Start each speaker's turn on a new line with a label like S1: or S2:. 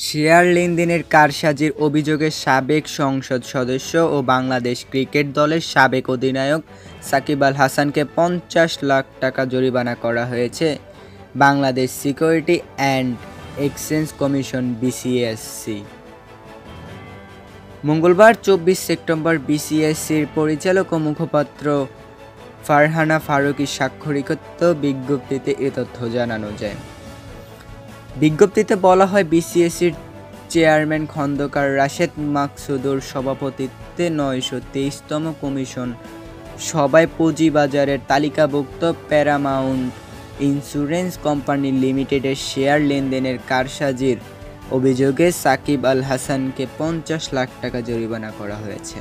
S1: Share লেনদেনের কারসাজির অভিযোগে সাবেক সংসদ সদস্য ও বাংলাদেশ ক্রিকেট দলের সাবেক অধিনায়ক সাকিব আল হাসানকে ৫০ লাখ টাকা জরিমানা করা হয়েছে Bangladesh security and exchange commission BCSC. মঙ্গলবার ২৪ সেপ্টেম্বর বিসিএসসির পরিচালক ও মুখপাত্র ফারহানা ফারুকী স্বাক্ষরিত বিজ্ঞপ্তিতে এ তথ্য জানানো যায়। বিজ্ঞপ্তিতে বলা হয়, বিসিএসসির চেয়ারম্যান খন্দকার রাশেদ মাকসুদুর সভাপতিত্বে ৯২৩তম কমিশন সভায় পুঁজিবাজারের তালিকাভুক্ত প্যারামাউন্ট ইন্স্যুরেন্স কোম্পানি লিমিটেডের শেয়ার লেনদেনের কারসাজির অভিযোগে সাকিব আল হাসানকে ৫০ লাখ টাকা জরিমানা করা হয়েছে।